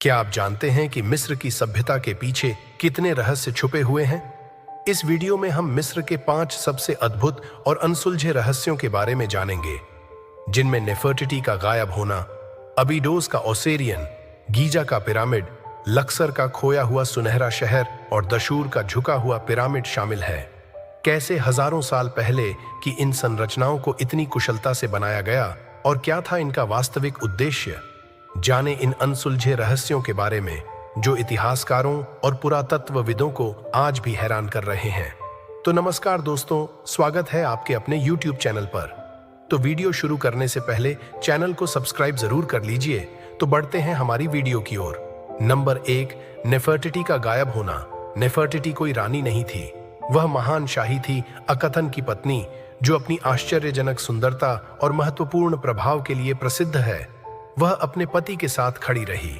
क्या आप जानते हैं कि मिस्र की सभ्यता के पीछे कितने रहस्य छुपे हुए हैं? इस वीडियो में हम मिस्र के 5 सबसे अद्भुत और अनसुलझे रहस्यों के बारे में जानेंगे, जिनमें नेफर्टिटी का गायब होना, अबीडोस का ओसेरियन, गीजा का पिरामिड, लक्सर का खोया हुआ सुनहरा शहर और दशूर का झुका हुआ पिरामिड शामिल है। कैसे हजारों साल पहले की इन संरचनाओं को इतनी कुशलता से बनाया गया और क्या था इनका वास्तविक उद्देश्य? जाने इन अनसुलझे रहस्यों के बारे में जो इतिहासकारों और पुरातत्वविदों को आज भी हैरान कर रहे हैं। तो नमस्कार दोस्तों, स्वागत है आपके अपने YouTube चैनल पर। तो वीडियो शुरू करने से पहले चैनल को सब्सक्राइब जरूर कर लीजिए। तो बढ़ते हैं हमारी वीडियो की ओर। नंबर 1, नेफर्टिटी का गायब होना। नेफर्टिटी कोई रानी नहीं थी, वह महान शाही थी, अकथन की पत्नी, जो अपनी आश्चर्यजनक सुंदरता और महत्वपूर्ण प्रभाव के लिए प्रसिद्ध है। वह अपने पति के साथ खड़ी रही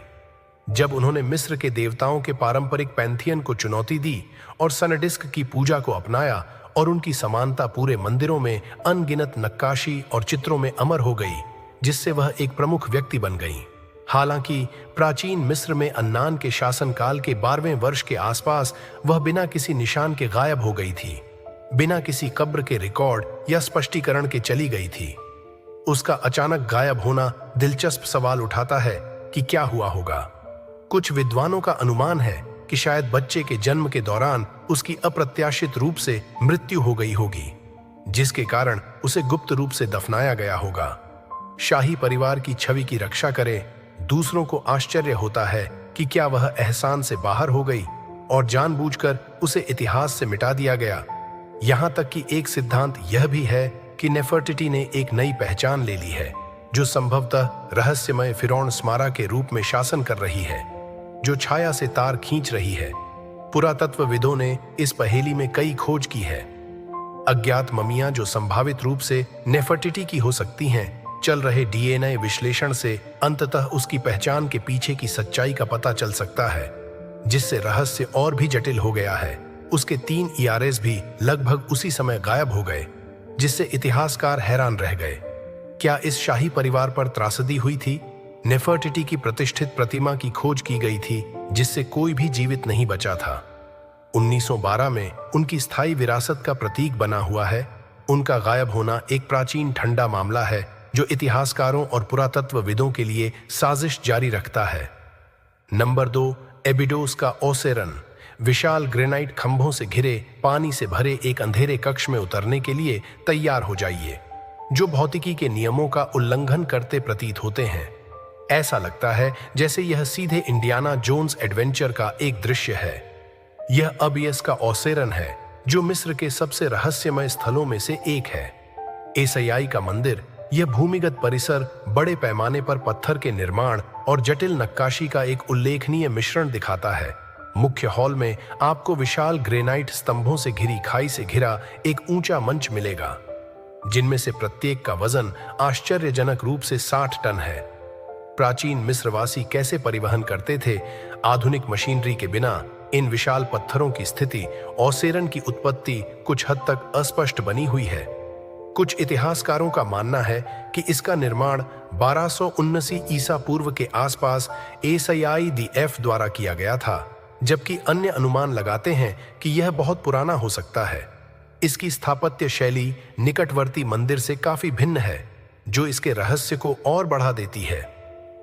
जब उन्होंने मिस्र के देवताओं के पारंपरिक पैंथियन को चुनौती दी और सनडिस्क की पूजा को अपनाया, और उनकी समानता पूरे मंदिरों में अनगिनत नक्काशी और चित्रों में अमर हो गई, जिससे वह एक प्रमुख व्यक्ति बन गई। हालांकि प्राचीन मिस्र में अन्नान के शासनकाल के 12वें वर्ष के आसपास वह बिना किसी निशान के गायब हो गई थी, बिना किसी कब्र के रिकॉर्ड या स्पष्टीकरण के चली गई थी। उसका अचानक गायब होना दिलचस्प सवाल उठाता है कि क्या हुआ होगा। कुछ विद्वानों का अनुमान है कि शायद बच्चे के जन्म के दौरान उसकी अप्रत्याशित रूप से मृत्यु हो गई होगी, जिसके कारण उसे गुप्त रूप से दफनाया गया होगा। शाही परिवार की छवि की रक्षा करे, दूसरों को आश्चर्य होता है कि क्या वह एहसान से बाहर हो गई और जानबूझकर उसे इतिहास से मिटा दिया गया। यहां तक कि एक सिद्धांत यह भी है कि नेफर्टिटी ने एक नई पहचान ले ली है, जो संभवतः रहस्यमय फिरौन स्मारा के रूप में शासन कर रही है, जो छाया से तार खींच रही है। पुरातत्वविदों ने इस पहेली में कई खोज की है। अज्ञात ममियां जो संभावित रूप से नेफर्टिटी की हो सकती हैं, चल रहे डीएनए विश्लेषण से अंततः उसकी पहचान के पीछे की सच्चाई का पता चल सकता है, जिससे रहस्य और भी जटिल हो गया है। उसके 3 ERAs भी लगभग उसी समय गायब हो गए, जिससे इतिहासकार हैरान रह गए। क्या इस शाही परिवार पर त्रासदी हुई थी? नेफर्टिटी की प्रतिष्ठित प्रतिमा की खोज की गई थी, जिससे कोई भी जीवित नहीं बचा था। 1912 में उनकी स्थायी विरासत का प्रतीक बना हुआ है। उनका गायब होना एक प्राचीन ठंडा मामला है, जो इतिहासकारों और पुरातत्वविदों के लिए साजिश जारी रखता है। नंबर 2, एबिडोस का ओसेरन। विशाल ग्रेनाइट खंभों से घिरे पानी से भरे एक अंधेरे कक्ष में उतरने के लिए तैयार हो जाइए, जो भौतिकी के नियमों का उल्लंघन करते प्रतीत होते हैं। ऐसा लगता है जैसे यह सीधे इंडियाना जोन्स एडवेंचर का एक दृश्य है। यह अबियस का ओसेरन है, जो मिस्र के सबसे रहस्यमय स्थलों में से एक है। एसआई का मंदिर, यह भूमिगत परिसर बड़े पैमाने पर पत्थर के निर्माण और जटिल नक्काशी का एक उल्लेखनीय मिश्रण दिखाता है। मुख्य हॉल में आपको विशाल ग्रेनाइट स्तंभों से घिरी खाई से घिरा एक ऊंचा मंच मिलेगा, जिनमें से प्रत्येक का वजन आश्चर्यजनक रूप से 60 टन है। प्राचीन मिस्रवासी कैसे परिवहन करते थे? आधुनिक मशीनरी के बिना इन विशाल पत्थरों की स्थिति, ओसेरन की उत्पत्ति कुछ हद तक अस्पष्ट बनी हुई है। कुछ इतिहासकारों का मानना है कि इसका निर्माण 1279 ईसा पूर्व के आसपास ASIDF द्वारा किया गया था, जबकि अन्य अनुमान लगाते हैं कि यह बहुत पुराना हो सकता है। इसकी स्थापत्य शैली निकटवर्ती मंदिर से काफी भिन्न है, जो इसके रहस्य को और बढ़ा देती है।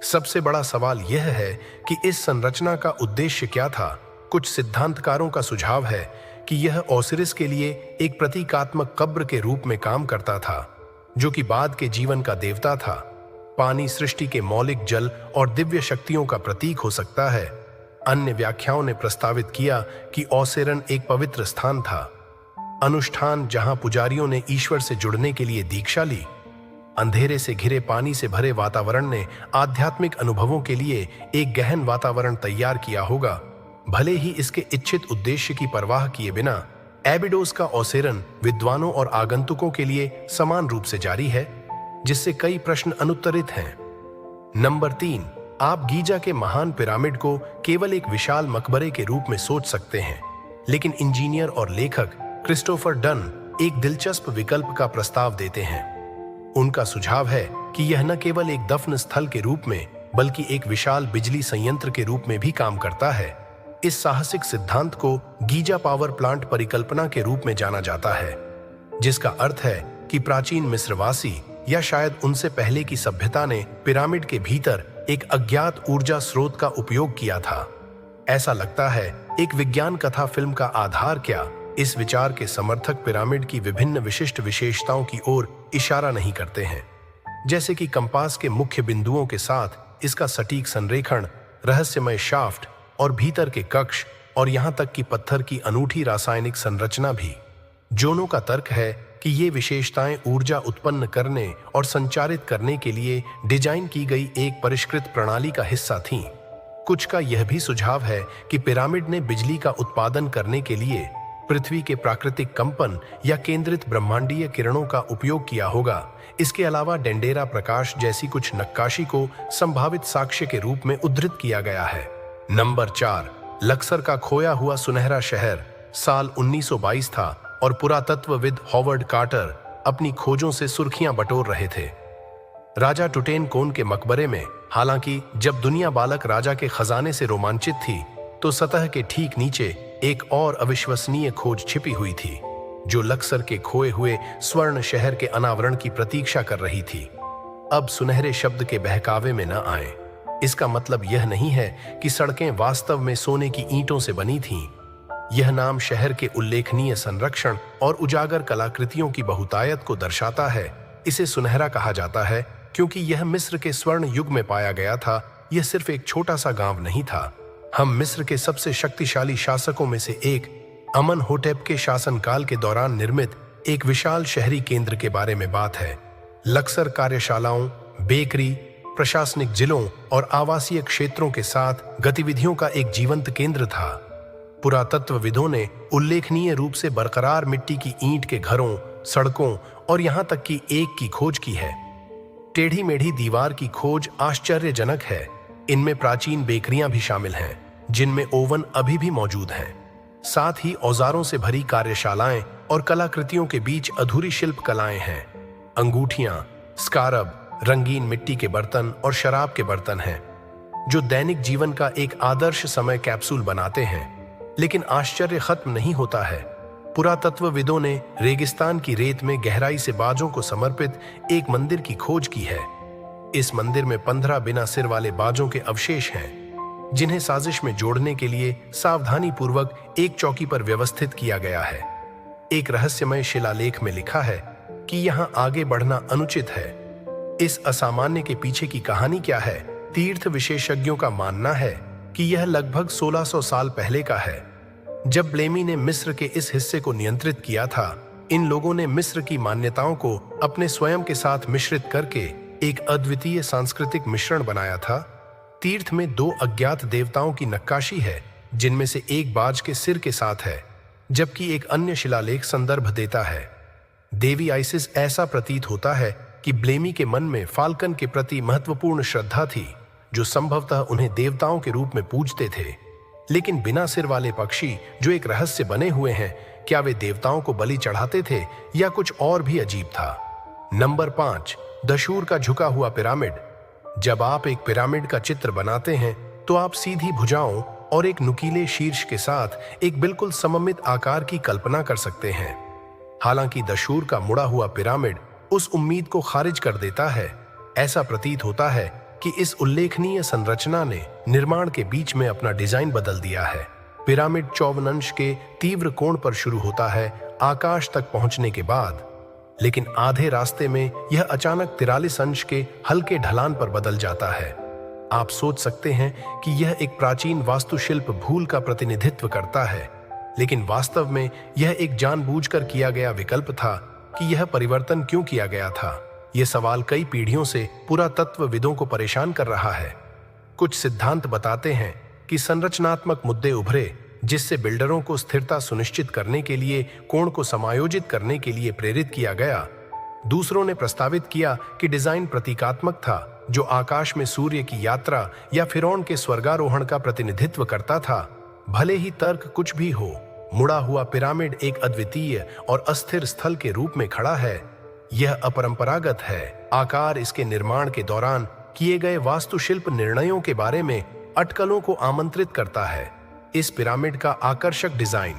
सबसे बड़ा सवाल यह है कि इस संरचना का उद्देश्य क्या था? कुछ सिद्धांतकारों का सुझाव है कि यह ओसिरिस के लिए एक प्रतीकात्मक कब्र के रूप में काम करता था, जो कि बाद के जीवन का देवता था। पानी सृष्टि के मौलिक जल और दिव्य शक्तियों का प्रतीक हो सकता है। अन्य व्याख्याओं ने प्रस्तावित किया कि ओसेरन एक पवित्र स्थान था, अनुष्ठान जहां पुजारियों ने ईश्वर से जुड़ने के लिए दीक्षा ली। अंधेरे से घिरे पानी से भरे वातावरण ने आध्यात्मिक अनुभवों के लिए एक गहन वातावरण तैयार किया होगा। भले ही इसके इच्छित उद्देश्य की परवाह किए बिना, एबिडोस का ओसेरन विद्वानों और आगंतुकों के लिए समान रूप से जारी है, जिससे कई प्रश्न अनुत्तरित हैं। नंबर 3, आप गीजा के महान पिरामिड को केवल एक विशाल मकबरे के रूप में सोच सकते हैं, लेकिन इंजीनियर और लेखक क्रिस्टोफर डन एक दिलचस्प विकल्प का प्रस्ताव देते हैं। उनका सुझाव है कि यह न केवल एक दफन स्थल के रूप में बल्कि एक विशाल बिजली संयंत्र के रूप में भी काम करता है। इस साहसिक सिद्धांत को गीजा पावर प्लांट परिकल्पना के रूप में जाना जाता है, जिसका अर्थ है कि प्राचीन मिस्रवासी या शायद उनसे पहले की सभ्यता ने पिरामिड के भीतर एक अज्ञात ऊर्जा स्रोत का उपयोग किया था। ऐसा लगता है एक विज्ञान कथा फिल्म का आधार क्या इस विचार के समर्थक पिरामिड की विभिन्न विशिष्ट विशेषताओं की ओर इशारा नहीं करते हैं, जैसे कि कंपास के मुख्य बिंदुओं के साथ इसका सटीक संरेखण, रहस्यमय शाफ्ट और भीतर के कक्ष, और यहां तक कि पत्थर की अनूठी रासायनिक संरचना भी। जोनो का तर्क है कि ये विशेषताएं ऊर्जा उत्पन्न करने और संचारित करने के लिए डिजाइन की गई एक परिष्कृत प्रणाली का हिस्सा थीं। कुछ का यह भी सुझाव है कि पिरामिड ने बिजली का उत्पादन करने के लिए पृथ्वी के प्राकृतिक कंपन या केंद्रित ब्रह्मांडीय किरणों का उपयोग किया होगा। इसके अलावा डेंडेरा प्रकाश जैसी कुछ नक्काशी को संभावित साक्ष्य के रूप में उद्धृत किया गया है। नंबर 4, लक्सर का खोया हुआ सुनहरा शहर साल 1922 था और पुरातत्वविद हॉवर्ड कार्टर अपनी खोजों से सुर्खियां बटोर रहे थे। राजा टुटेनकोन के मकबरे में, हालांकि जब दुनिया बालक राजा के खजाने से रोमांचित थी, तो सतह के ठीक नीचे एक और अविश्वसनीय खोज छिपी हुई थी, जो लक्सर के खोए हुए स्वर्ण शहर के अनावरण की प्रतीक्षा कर रही थी। अब सुनहरे शब्द के बहकावे में न आए। इसका मतलब यह नहीं है कि सड़कें वास्तव में सोने की ईंटों से बनी थीं। यह नाम शहर के उल्लेखनीय संरक्षण और उजागर कलाकृतियों की बहुतायत को दर्शाता है। इसे सुनहरा कहा जाता है क्योंकि यह मिस्र के स्वर्ण युग में पाया गया था। यह सिर्फ एक छोटा सा गांव नहीं था। हम मिस्र के सबसे शक्तिशाली शासकों में से एक अमनहोटेप के शासनकाल के दौरान निर्मित एक विशाल शहरी केंद्र के बारे में बात है। लक्सर कार्यशालाओं, बेकरी, प्रशासनिक जिलों और आवासीय क्षेत्रों के साथ गतिविधियों का एक जीवंत केंद्र था। पुरातत्वविदों ने उल्लेखनीय रूप से बरकरार मिट्टी की ईंट के घरों, सड़कों और यहां तक कि एक की खोज की है। टेढ़ी मेढ़ी दीवार की खोज आश्चर्यजनक है। इनमें प्राचीन बेकरियां भी शामिल हैं, जिनमें ओवन अभी भी मौजूद हैं। साथ ही औजारों से भरी कार्यशालाएं और कलाकृतियों के बीच अधूरी शिल्प कलाएं हैं। अंगूठियां, स्कारब, रंगीन मिट्टी के बर्तन और शराब के बर्तन हैं, जो दैनिक जीवन का एक आदर्श समय कैप्सूल बनाते हैं। लेकिन आश्चर्य खत्म नहीं होता है। पुरातत्वविदों ने रेगिस्तान की रेत में गहराई से बाजों को समर्पित एक मंदिर की खोज की है। इस मंदिर में 15 बिना सिर वाले बाजों के अवशेष हैं, जिन्हें साजिश में जोड़ने के लिए सावधानी पूर्वक एक चौकी पर व्यवस्थित किया गया है। एक रहस्यमय शिलालेख में लिखा है कि यहाँ आगे बढ़ना अनुचित है। इस असामान्य के पीछे की कहानी क्या है? तीर्थ विशेषज्ञों का मानना है कि यह लगभग 1600 साल पहले का है। जब ब्लेमी ने मिस्र के इस हिस्से को नियंत्रित किया था, इन लोगों ने मिस्र की मान्यताओं को अपने स्वयं के साथ मिश्रित करके एक अद्वितीय सांस्कृतिक मिश्रण बनाया था। तीर्थ में 2 अज्ञात देवताओं की नक्काशी है, जिनमें से एक बाज के सिर के साथ है, जबकि एक अन्य शिलालेख संदर्भ देता है। देवी आइसिस ऐसा प्रतीत होता है कि ब्लेमी के मन में फाल्कन के प्रति महत्वपूर्ण श्रद्धा थी, जो संभवतः उन्हें देवताओं के रूप में पूजते थे। लेकिन बिना सिर वाले पक्षी जो एक रहस्य बने हुए हैं, क्या वे देवताओं को बलि चढ़ाते थे या कुछ और भी अजीब था? नंबर 5, दशूर का झुका हुआ पिरामिड। जब आप एक पिरामिड का चित्र बनाते हैं, तो आप सीधी भुजाओं और एक नुकीले शीर्ष के साथ एक बिल्कुल सममित आकार की कल्पना कर सकते हैं। हालांकि दशूर का मुड़ा हुआ पिरामिड उस उम्मीद को खारिज कर देता है। ऐसा प्रतीत होता है कि इस उल्लेखनीय संरचना ने निर्माण के बीच में अपना डिजाइन बदल दिया है। पिरामिड 54 अंश के तीव्र कोण पर शुरू होता है आकाश तक पहुंचने के बाद, लेकिन आधे रास्ते में यह अचानक 43 अंश के हल्के ढलान पर बदल जाता है। आप सोच सकते हैं कि यह एक प्राचीन वास्तुशिल्प भूल का प्रतिनिधित्व करता है, लेकिन वास्तव में यह एक जानबूझकर किया गया विकल्प था। कि यह परिवर्तन क्यों किया गया था, यह सवाल कई पीढ़ियों से पुरातत्वविदों को परेशान कर रहा है। कुछ सिद्धांत बताते हैं कि संरचनात्मक मुद्दे उभरे, जिससे बिल्डरों को स्थिरता सुनिश्चित करने के लिए कोण को समायोजित करने के लिए प्रेरित किया गया। दूसरों ने प्रस्तावित किया कि डिजाइन प्रतीकात्मक था, जो आकाश में सूर्य की यात्रा या फिरौन के स्वर्गारोहण का प्रतिनिधित्व करता था। भले ही तर्क कुछ भी हो, मुड़ा हुआ पिरामिड एक अद्वितीय और अस्थिर स्थल के रूप में खड़ा है। यह अपरंपरागत है। आकार इसके निर्माण के दौरान किए गए वास्तुशिल्प निर्णयों के बारे में अटकलों को आमंत्रित करता है। इस पिरामिड का आकर्षक डिजाइन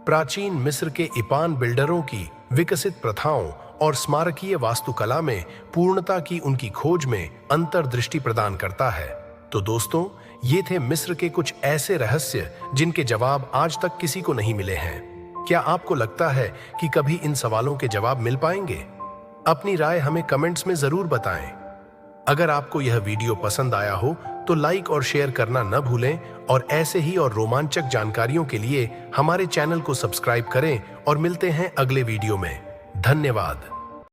प्राचीन मिस्र के इपान बिल्डरों की विकसित प्रथाओं और स्मारकीय वास्तुकला में पूर्णता की उनकी खोज में अंतर्दृष्टि प्रदान करता है। तो दोस्तों, ये थे मिस्र के कुछ ऐसे रहस्य जिनके जवाब आज तक किसी को नहीं मिले हैं। क्या आपको लगता है कि कभी इन सवालों के जवाब मिल पाएंगे? अपनी राय हमें कमेंट्स में जरूर बताएं। अगर आपको यह वीडियो पसंद आया हो तो लाइक और शेयर करना न भूलें और ऐसे ही और रोमांचक जानकारियों के लिए हमारे चैनल को सब्सक्राइब करें और मिलते हैं अगले वीडियो में। धन्यवाद।